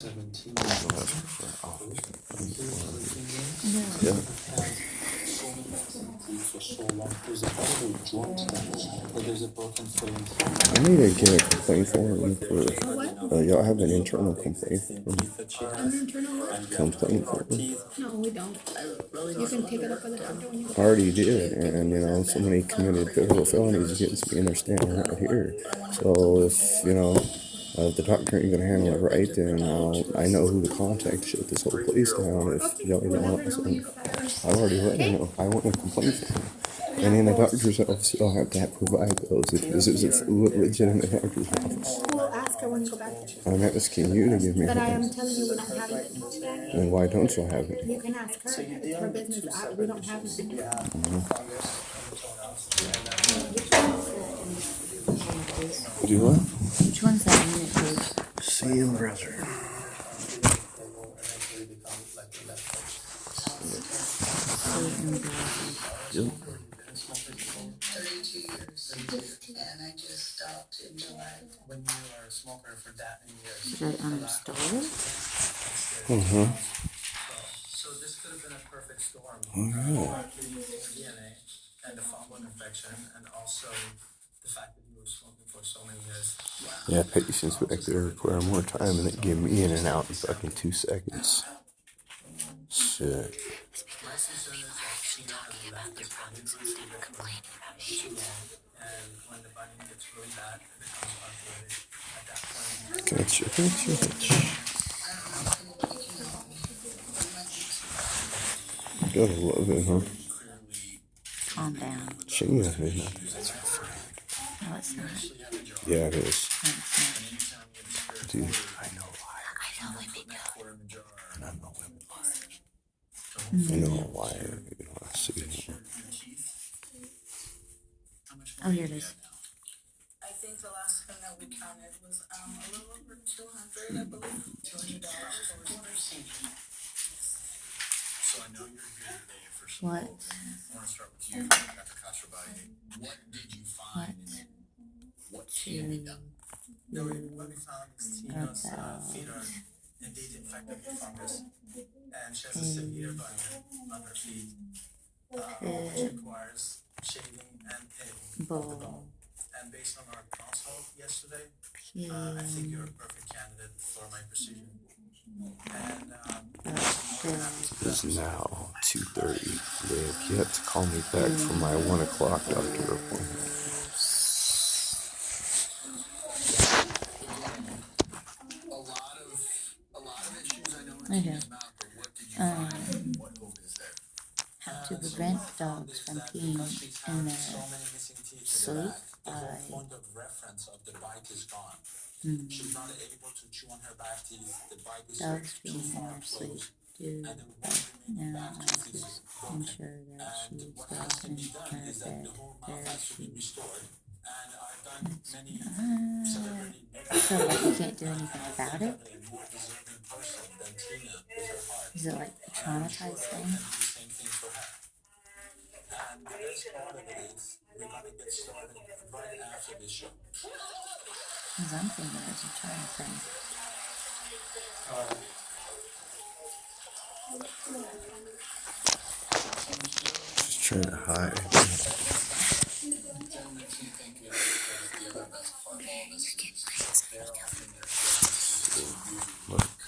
17 Yeah. for so long. There's a horrible joint but there's a broken feeling. I need to get a complaint form for. Y'all have an internal complaint form. Complaint form. No, we don't. You can take it up with the doctor when you I already did, and somebody committed federal felonies against me, and they're standing right here. So if if the doctor ain't gonna handle it right, then I know who to contact to shut this whole place down. If y'all don't want something, I already let them know. I want a complaint form. And then the doctor's office, you'll have to provide those if this is a legitimate doctor's office. We'll ask her when you go back there. I'm asking you to give me But I am those. telling you we don't have it. Then why don't you have it? You can ask her. It's her business. We don't have it. Do what? Which one's that unit code? CM browser. Yep. 32 years, and I just stopped in July. When you are a smoker for that many years. Should I uninstall it? So this could have been a perfect storm. Alright. DNA and the fungal infection, and also the fact that you were smoking for so many years. Yeah, patients back there require more time, and they give me in and out in fucking 2 seconds. Shit. My concern is that Tina has left this body for too long, and when the body gets really bad, it becomes unfluid. At that point, Gotcha. Gotta love it, huh? Calm down. She ain't gonna say nothing. That's her friend. No, it's not. Yeah, it is. No, it's not. Dude, I know why. I know women go. And I'm a women liar. I know a liar. You know, I see it. Oh, here it is. I think the last thing that we counted was a little over 200, I believe. $200. so I know you're here today for What? I want to start with you, Dr. Kasrabai. What did you find? What can be done? No, what we found is Tina's feet are indeed infected with fungus, and she has a severe bunion on her feet, which requires shaving and pinning of the bone. And based on our consult yesterday, I think you're a perfect candidate for my procedure. And It's now 2:30. They have yet to call me back for my 1 o'clock doctor appointment. Right here. How to prevent dogs from peeing in their sleep by point of reference of the bite is gone. She's not able to chew on her back teeth. The bite is dogs too peeing in far their sleep. closed. Do that now. I just ensure that she stays in her bed where she. So like you can't do anything about it? Is it like a traumatized thing? And the best part of it is we're gonna get started right after this show. Because I'm thinking it's a child thing. Just trying to hide.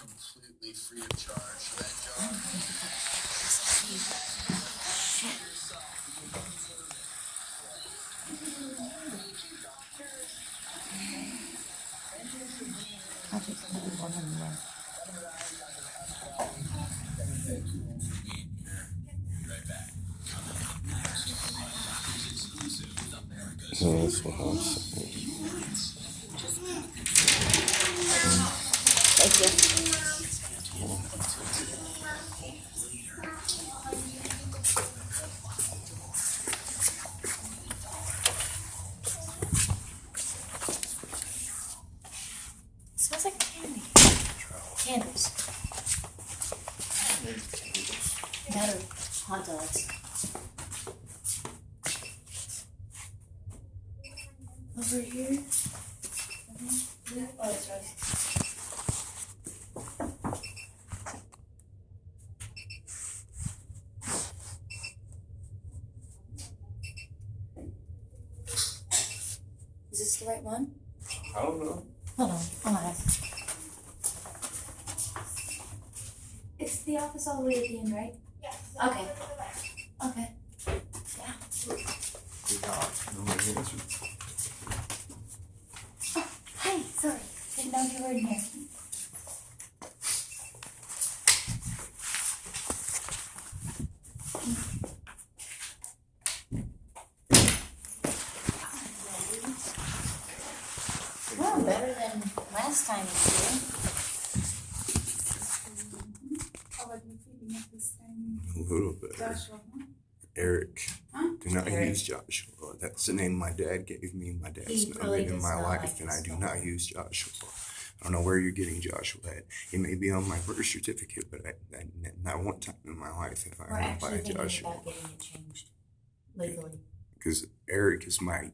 Completely free of charge. That jar. I'll just put it one in there. No, that's what I'm saying. Thank you. It smells like candy. Candles. That or hot dogs. Over here. Oh, that's right. the right one? I don't know. Hold on, I'll ask. It's the office all the way at the end, right? Yes. Okay. Okay. Nobody answered. Hey, sorry. Didn't know you were in here. Well, better than last time you see him. How are you feeling at this time? A little bit. Joshua, huh? Eric. Huh? Do not Eric. use Joshua. That's the name my dad gave me. My dad's He not really been in does my not life, like and I his do father. not use Joshua. I don't know where you're getting Joshua at. It may be on my birth certificate, but not one time in my life have We're I actually identified thinking Joshua. about getting it changed legally. Because Eric is my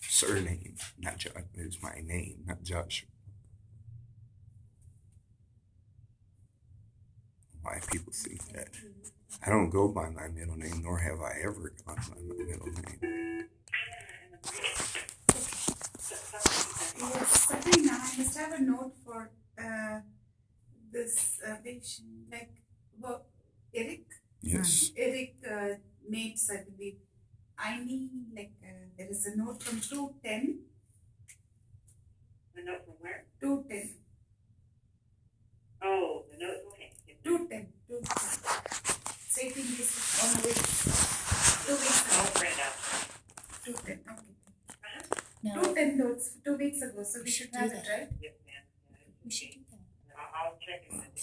surname, not Josh. It's my name, not Joshua. Why people think that? I don't go by my middle name, nor have I ever gone by my middle name. Yes, Sabrina, I must have a note for this patient, like, well, Eric? Yes. Eric names, I believe. I need, like, there is a note from 210. The note from where? 210. Oh, the note, okay. 210. 210. Stating this on a week. 2 weeks I'll ago. print it out. 210, okay. No, 210 notes 2 weeks ago, so we should do have that. it, right? Yes, ma'am. we should do that. I'll check it with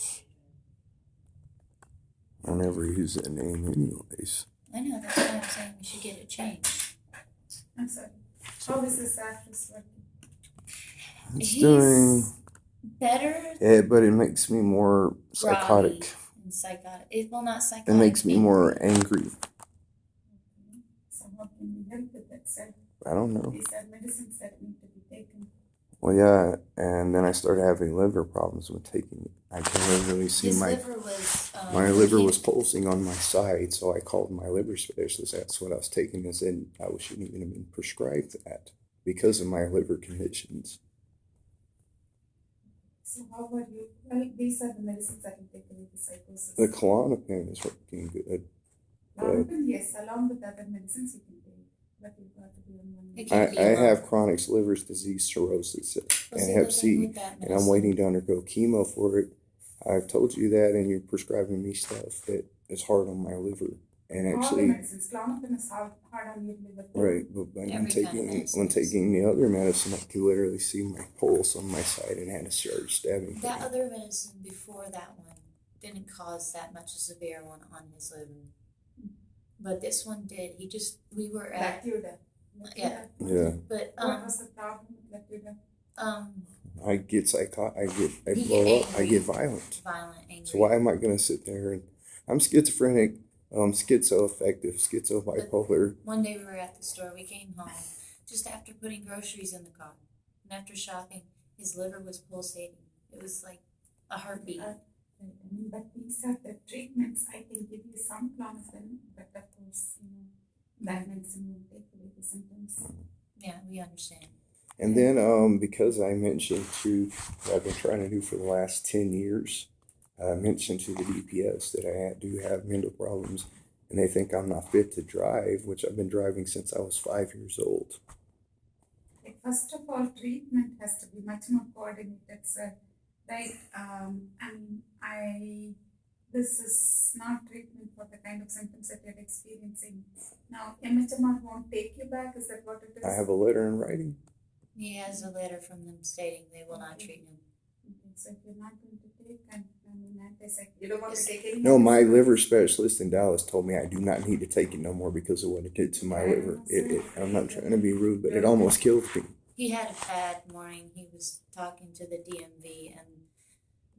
the I never use that name anyways. I know, that's why I'm saying we should get it changed. I'm sorry. How is this actress working? It's He's doing better it, but it makes me more psychotic. groggy and psychotic. Well, not psychotic. It makes me more angry. So how can we help with that, sir? I don't know. These are medicines that need to be taken. Well, yeah, and then I started having liver problems with taking it. I can't really see His my liver was. liver he- was pulsing on my side, so I called my liver specialist. That's what I was taking. And said I shouldn't even have been prescribed that because of my liver conditions. So how are you? Well, these are the medicines that can take away the psychosis. The Klonopin is working good. Klonopin, yes, along with other medicines you can take, but you've got to be on one. It I, can't be I alone. have chronic liver disease, cirrhosis, Was and he Hep living C, with that and I'm medicine? waiting to undergo chemo for it. I've told you that, and you're prescribing me stuff that is hard on my liver. And All the actually, medicines, Klonopin is hard on your liver. right, but when Every kind of medicine when is. taking the other medicine, I could literally see my pulse on my side and had to start stabbing. That pain. other medicine before that one didn't cause that much severe one on his liver. But this one did. We were at, Lactuda. Yeah. Yeah, What but, was the problem with Lactuda? I get psychotic. I You blow get up. I angry. get violent. Violent, angry. So why am I gonna sit there and I'm schizophrenic, schizoaffective, schizobipolar. One day we were at the store. We came home just after putting groceries in the car. And after shopping, his liver was pulsating. It was like a heartbeat. But these are the treatments. I can give you some Klonopin, but of course, that medicine will take away the symptoms. Yeah, we understand. And then because I mentioned to what I've been trying to do for the last 10 years, I mentioned to the DPS that I do have mental problems, and they think I'm not fit to drive, which I've been driving since I was 5 years old. Like, first of all, treatment has to be much more coordinated, sir. Right? This is not treatment for the kind of symptoms that you're experiencing. Now, MHMR won't take you back, is that what it is? I have a letter in writing. He has a letter from them stating they will not treat him. Okay, so if you're not going to take antipsychotic, you don't want to take any No, my medicine? liver specialist in Dallas told me I do not need to take it no more because of what it did to my liver. I'm not trying to be rude, but it almost killed me. He had a bad morning. He was talking to the DMV and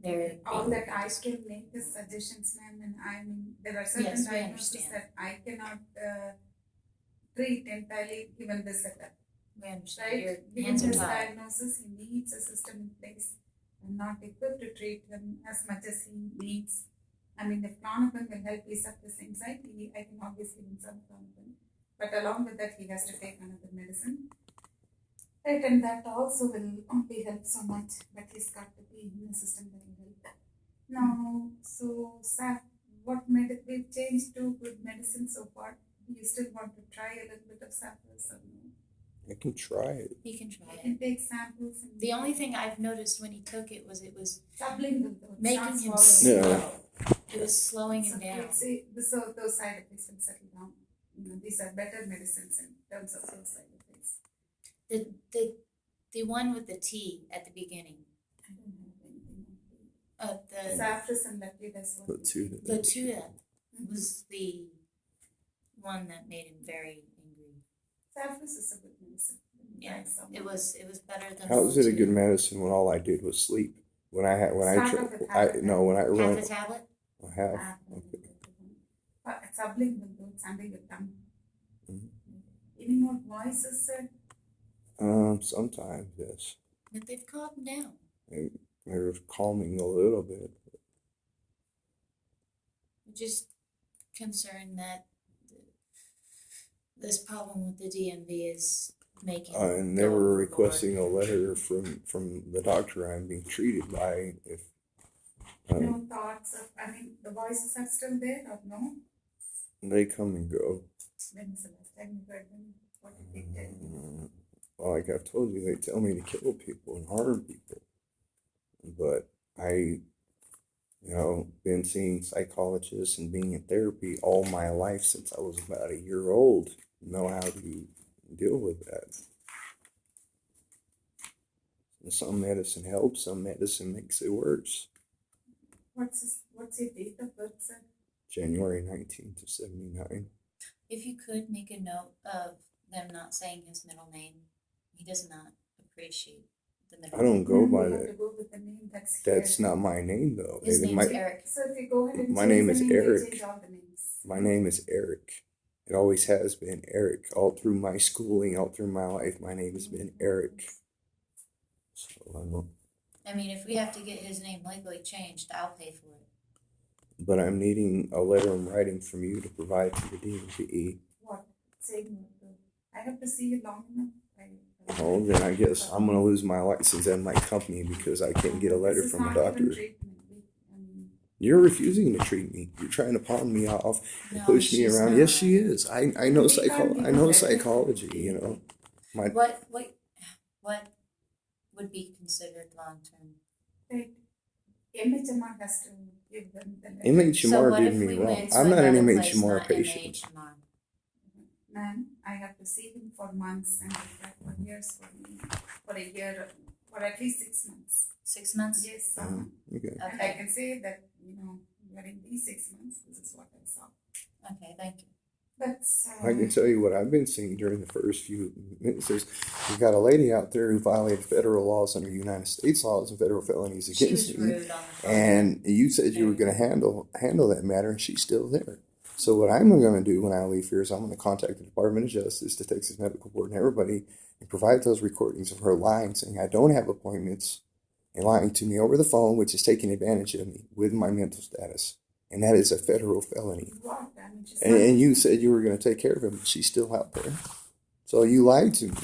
they're All that I can make is suggestions, ma'am, and there are certain Yes, we diagnoses understand. that I cannot treat entirely given this setup. We understand. Right? Your Given hands are this tied. diagnosis, he needs a system in place. I'm not equipped to treat him as much as he needs. If Klonopin will help ease up his anxiety, I can always give him some Klonopin. But along with that, he has to take another medicine. Right, and that also will only help so much, but he's got to be in the system that will help. Now, so what we've changed to good medicine so far. Do you still want to try a little bit of samples or no? I can try it. He can try You it. can take samples and The only thing I've noticed when he took it was sublingual though. It's making not him swallowing. Yeah. it was slowing him So down. let's say so those side effects will settle down. You know, these are better medicines in terms of those side effects. The one with the T at the beginning. I don't have anything on The Saffris and Lactate, that's what. Latuda was the one that made him very angry. Saffris is a good medicine. Yeah, it was better than. How is it a good Latuda. medicine when all I did was sleep? When I Start off with half a when I run Half a tablet. half. But it's sublingual though, it's under your tongue. Mhm. Any more voices, sir? Sometimes yes, But they've calmed down. they're calming a little bit. I'm just concerned that this problem with the DMV is making. And they go were overboard. requesting a letter from the doctor I'm being treated by. If No thoughts of, I mean, the voices are still there or no? they come and go. When was the last time you heard them? What did they tell you? Well, like I've told you, they tell me to kill people and harm people. But I, been seeing psychologists and being in therapy all my life since I was about a year old. Know how to deal with that. And some medicine helps, some medicine makes it worse. What's your date of birth, sir? January 19th of 79. If you could make a note of them not saying his middle name, he does not appreciate the middle I don't name. go by You have that. to go with the name that's That's here. not my name though. His It name's might- Eric. So if you go ahead and My change name the is name, they Eric. change all the names. My name is Eric. It always has been Eric. All through my schooling, all through my life, my name has been Eric. So I mean, if we have to get his name legally changed, I'll pay for it. but I'm needing a letter in writing from you to provide to the DMV. What? Saying what? I have to see you long enough. Oh, then I guess I'm gonna lose my license and my company because I can't get a letter from a doctor. You're refusing to treat me. You're trying to palm me off and No, push me she's around. not. Yes, she is. I know We can't give I know a letter. psychology. What would be considered long term? Right. MHMR has to give them the letter. So MHMR what did if me we wrong. went to I'm not an another place, MHMR not patient. MHMR? Ma'am, I have to see him for months and for years for a year, for at least 6 months. 6 months? Yes. Okay. And I Okay, can say that, during these 6 months, this is what I saw. okay, thank you. That's. I can tell you what I've been seeing during the first few minutes. We've got a lady out there who violated federal laws under United States laws and federal felonies She against was me. rude on the phone. And you said you were going to handle that matter, and she's still there. So what I'm going to do when I leave here is I'm going to contact the Department of Justice, the Texas Medical Board, and everybody, and provide those recordings of her lying, saying I don't have appointments, and lying to me over the phone, which is taking advantage of me with my mental status, and that is a federal felony. What? I mean, just And you said you were going to take care of him, but she's still out there. So you lied to me.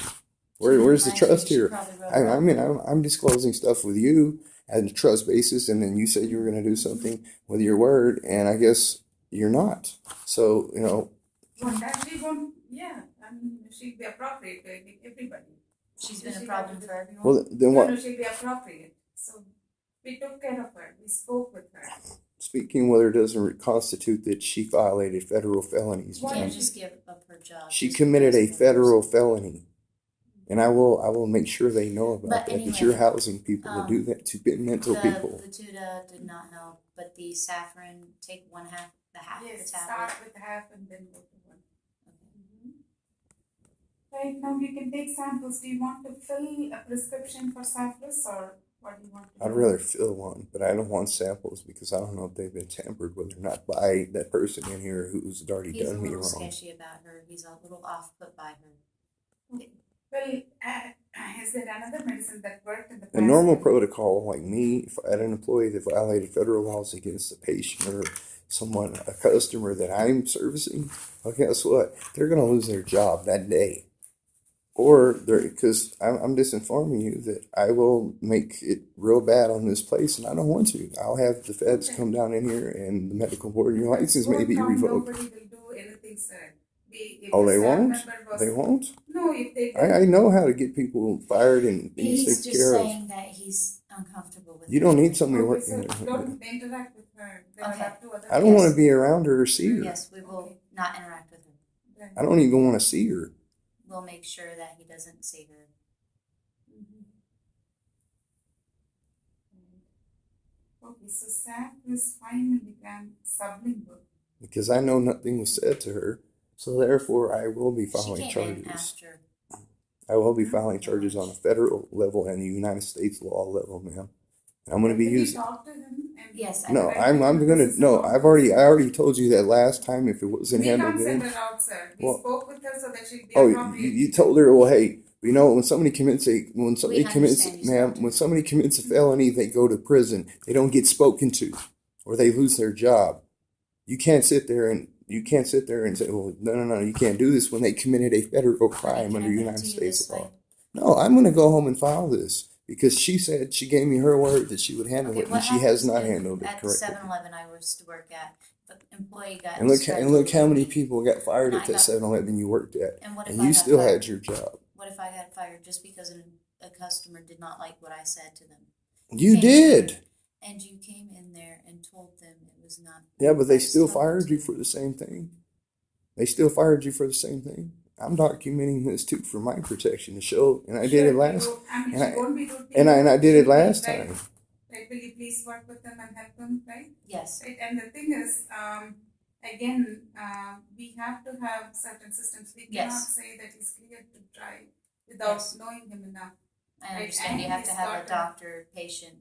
Where's the She trust she here? probably wrote I it mean, I'm disclosing stuff with you at a trust basis, and then you said you were going to do something with your word, and I guess you're not. So, Won't that she won't, yeah, I mean, she'd be appropriate to everybody. She's been a problem for everyone. well, then No, what? she'd be appropriate. So we took care of her. We spoke with her. Speaking whether it doesn't constitute that she violated federal felonies. You Why? can't just give up her job. She just committed a because of her federal felony. And I will make sure they know about But that. anyway, That you're housing people to do that to mental people. The Tuda did not help, but the saffron, take the half of Yes, the start tablet. with half and then go to one. Okay. Right now you can take samples. Do you want to fill a prescription for Saffris or what do you want to do? I'd rather fill one, but I don't want samples because I don't know if they've been tampered with or not by that person in here who's already He's a done me little wrong. sketchy about her. He's a little off put by her. Well, is there another medicine that worked in the past? A normal protocol, like me, if I had an employee that violated federal laws against a patient or a customer that I'm servicing, well, guess what? They're going to lose their job that day. Or because I'm just informing you that I will make it real bad on this place, and I don't want to. I'll have the feds come down in here, and the medical board, your license may be Go down, revoked. nobody will do anything, sir. If Oh, the they staff won't? member was- They won't? No, if they I know how to get people fired and things He's taken just care of. saying that he's uncomfortable with You it. don't need somebody Okay, working so there. don't interact with her. There Okay. are two other. I don't want to be around her or see her. Yes, we will Okay. not interact with her. Right. I don't even want to see her. We'll make sure that he doesn't see her. Mhm. Okay, so SAP is 5 milligram sublingual. Because I know nothing was said to her. So therefore, I will be She filing came in charges. after. I will be filing charges on a federal level and the United States law level, ma'am. And I'm going to be Can you using. talk to him and- Yes, I No, will. I'm gonna. No, I already told you that last time. If it wasn't We handled can't send then. her out, sir. We Well- spoke with her so that she'd be Oh, appropriate. you told her. Well, hey, you know when somebody commits understand you ma'am, spoke to when her. somebody commits a felony, they go to prison. They don't get spoken to, or they lose their job. You can't sit there and say, well, no, you can't do this when they committed a federal crime Can I under put it United to you States this law. way? No, I'm going to go home and file this because she said she gave me her word that she would handle Okay, it, what and she has happens not if handled it at the correctly. 7-Eleven I was to work at, the employee got And look how many scheduled, people got fired And at I that got- 7-Eleven you worked at, and what if and I you got still fired? had your job. What if I got fired just because a customer did not like what I said to them? You Came did. in, and you came in there and told them it was not. Yeah, but they I was still told fired you to. for the same thing. They still fired you for the same thing. I'm documenting this too for my protection to show, and I did it last, I mean, and she won't be rude to and you. I did it She'll be, last right? time. Right, will you please work with them and help them, right? Yes, Right, and the thing is, again, we have to have certain systems. We cannot Yes. say that he's cleared to drive without Yes. knowing him enough. I Right, understand you and have to he's have got a to- doctor-patient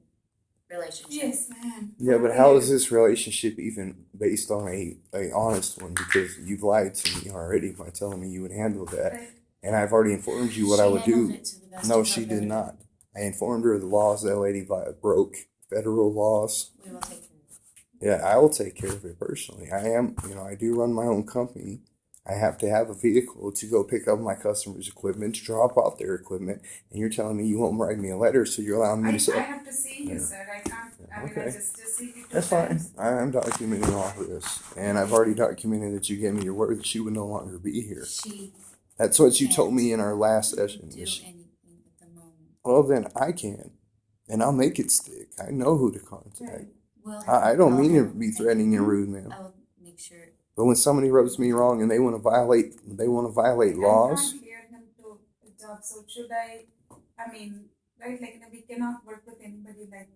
relationship. Yes, ma'am. Yeah, but how is this relationship even based on a honest one? Because you've lied to me already by telling me you would handle that, Right. and I've already informed you what I would She handled do. it to the best No, of her she did ability. not. I informed her of the laws that lady broke, federal laws. We will take care of it. Yeah, I will take care of it personally. I do run my own company. I have to have a vehicle to go pick up my customers' equipment, to drop off their equipment, and you're telling me you won't write me a letter, so you're allowing me I to say, have to see you, Yeah. sir. I can't, I mean, I Okay. just see you two that's fine. times. I'm documenting all of this, and I've already documented that you gave me your word that she would no longer be here. She That's what you told me in our last session. do anything at the moment. Well, then I can, and I'll make it stick. I know who to contact. Right. Well, I don't I'll mean to handle be it. threatening and rude, ma'am. I will make sure. But when somebody rubs me wrong and they want to violate I laws, can't clear him to a job, so should I mean, right, like, we cannot work with anybody like,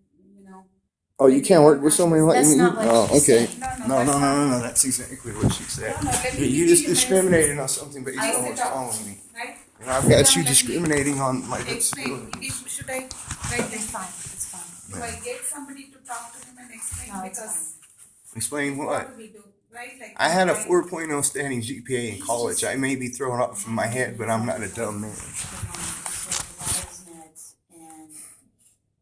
oh, you can't work with somebody like That's me? not what Oh, she's okay. saying. No, that's exactly what she said. let me You give just my discriminated on something based I on said what's that. following me. right? And I've got Now you let me discriminating on my Explain, disability. should I, It's right, fine, it's fine. do I get somebody to talk to him and explain, No, it's because Explain what what? do we do, right, like. I had a 4.0 standing GPA in college. I may be thrown off from my head, but I'm not a dumb man.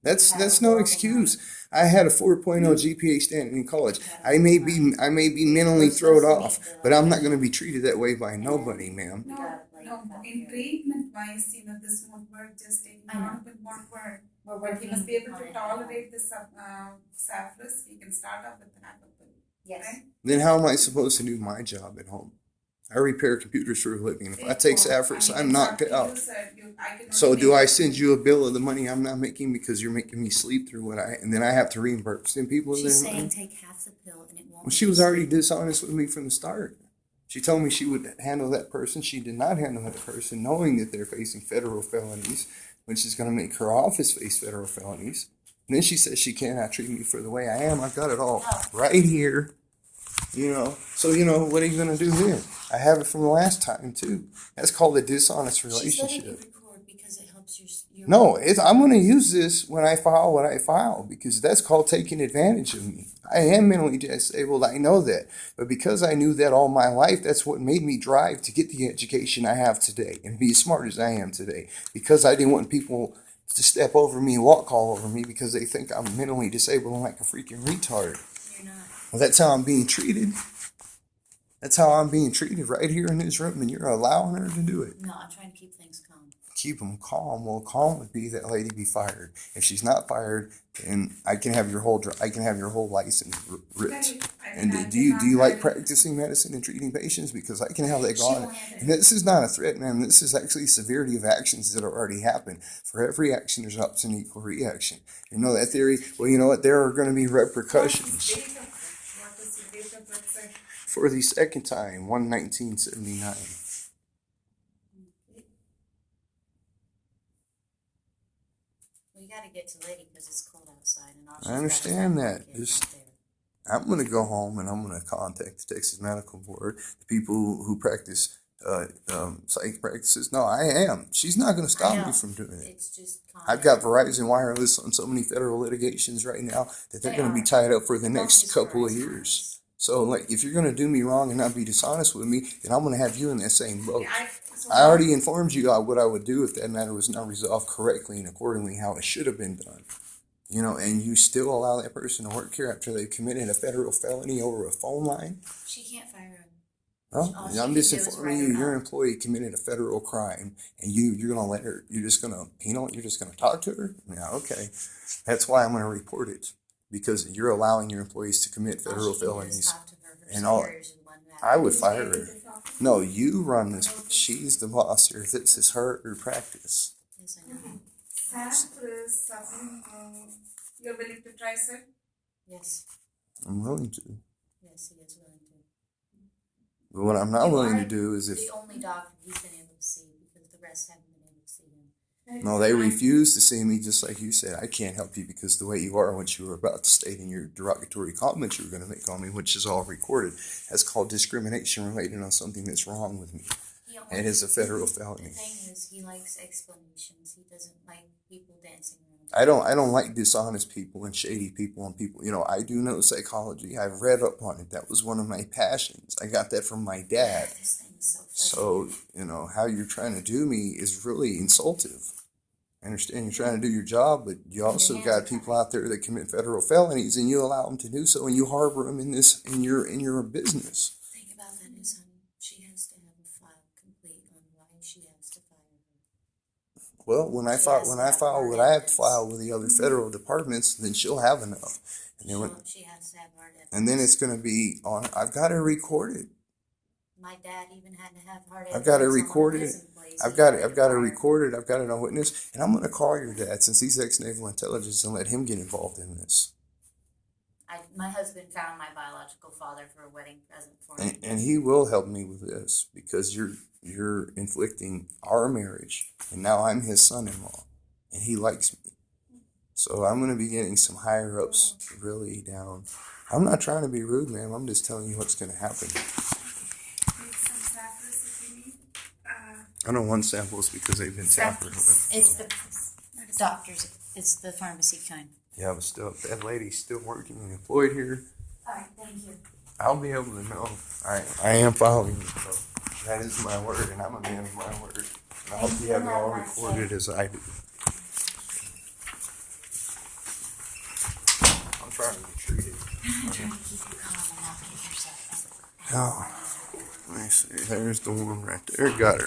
That's no excuse. I had a 4.0 GPA standing in college. I may be mentally thrown off, but I'm not going to be treated that way by nobody, ma'am. No, in treatment wise, this won't work, just taking I know. out of it won't work. We're But he working must be able on to it. tolerate the saffless, he can start off with half of it, Yes. right? Then how am I supposed to do my job at home? I repair computers for a living. If I take Saffris, I'm knocked out. So do I send you a bill of the money I'm not making because you're making me sleep through and then I have to reimburse them people She's their saying money? take half the pill and it won't. Well, she was already dishonest with me from the start. She told me she would handle that person. She did not handle that person, knowing that they're facing federal felonies, which is going to make her office face federal felonies. And then she says she cannot treat me for the way I am. I've got it all right here. So what are you going to do then? I have it from the last time too. That's called a dishonest She's letting you relationship. record because it helps your. No, I'm going to use this when I file what I file because that's called taking advantage of me. I am mentally disabled. I know that. But because I knew that all my life, that's what made me drive to get the education I have today and be as smart as I am today. Because I didn't want people to step over me and walk all over me because they think I'm mentally disabled and like a freaking retard. You're not. Well, that's how I'm being treated. That's how I'm being treated right here in this room, and you're allowing her to do it. No, I'm trying to keep things calm. keep them calm. Well, calm would be that lady be fired. If she's not fired, then I can have your whole license ripped. And do you like practicing medicine and treating patients? Because I can have that She gone. won't have it. And this is not a threat, man. This is actually severity of actions that have already happened. For every action, there's ups and equal reaction. You know that theory? Well, you know what? There are going to be repercussions. What is the date of birth, sir? For the second time, 1/1979. We gotta get to Lady because it's cold outside and all she's I understand got is that. kids Just- out there. I'm going to go home and I'm going to contact the Texas Medical Board, the people who practice psych practices. No, I am. She's not going to I stop know. me from doing it. It's just I've got Verizon Wireless on so many federal litigations right now that they're They going to be are. tied up for the Don't next just couple of Verizon years. Wireless. So, like, if you're going to do me wrong and not be dishonest with me, then I'm going to have you in that same boat. So I already informed you what I would do if that matter was not resolved correctly and accordingly how it should have been done. You know, and you still allow that person to work here after they've committed a federal felony over a phone line? She can't fire him. Well, All she I'm can just do is informing write you, her your up. employee committed a federal crime, and you're gonna let her. You're just gonna, you're just gonna talk to her. Yeah, okay. That's why I'm gonna report it, because you're allowing your employees to commit federal All she can do is felonies. talk to her. Her And all- superiors are the one who I have would to- fire her. No, you run this. She's the boss here. This is her practice. Yes, I know. Sam is suffering. You're willing to try, sir? Yes, I'm willing to. yes, he is willing to. But what I'm not You willing are to do is if the only doctor he's been able to see because the rest haven't been able to see him. no, they refuse to see me, just like you said. I can't help you because the way you are, what you were about to state in your derogatory comments you were going to make on me, which is all recorded, that's called discrimination related on something that's wrong with me. He only- It is a federal The felony. thing is, he likes explanations. He doesn't like people dancing around. I don't like dishonest people and shady people and people. You know, I do know psychology. I've read up on it. That was one of my passions. I got that from my dad. This thing is so So, frustrating. you know, how you're trying to do me is really insultive. I understand you're trying to do your job, but you also got people out there that commit federal felonies and you allow them to do so and you harbor them in your business. Think about that, is, honey. She has to have a file complete on why she has to fire her. Well, when I file what I have to file with the other federal departments, then she'll have enough. And then She has to have hard evidence. and then it's going to be on. I've got it recorded. My dad even had to have hard I've got it evidence on one of recorded. his employees I've he got had it. to I've got it fire. recorded. I've got it on witness, and I'm going to call your dad since he's ex-naval intelligence and let him get involved in this. My husband found my biological father for a wedding present for me. And he will help me with this because you're inflicting our marriage, and now I'm his son-in-law, and he likes me. So I'm going to be getting some higher ups really down. I'm not trying to be rude, ma'am. I'm just telling you what's going to happen. Take some samples if you need. I don't want samples because they've been tampered with. It's the doctor's. It's the pharmacy kind. Yeah, but still, if that lady's still working and employed here, All right, thank you. I'll be able to know. I am following you. So that is my word, and I'm a man of my word. And I hope you have it all recorded as I do. I'm trying to be treated. I'm trying to keep you calm and not get yourself. Oh, let me see. There's the one right there. Got her.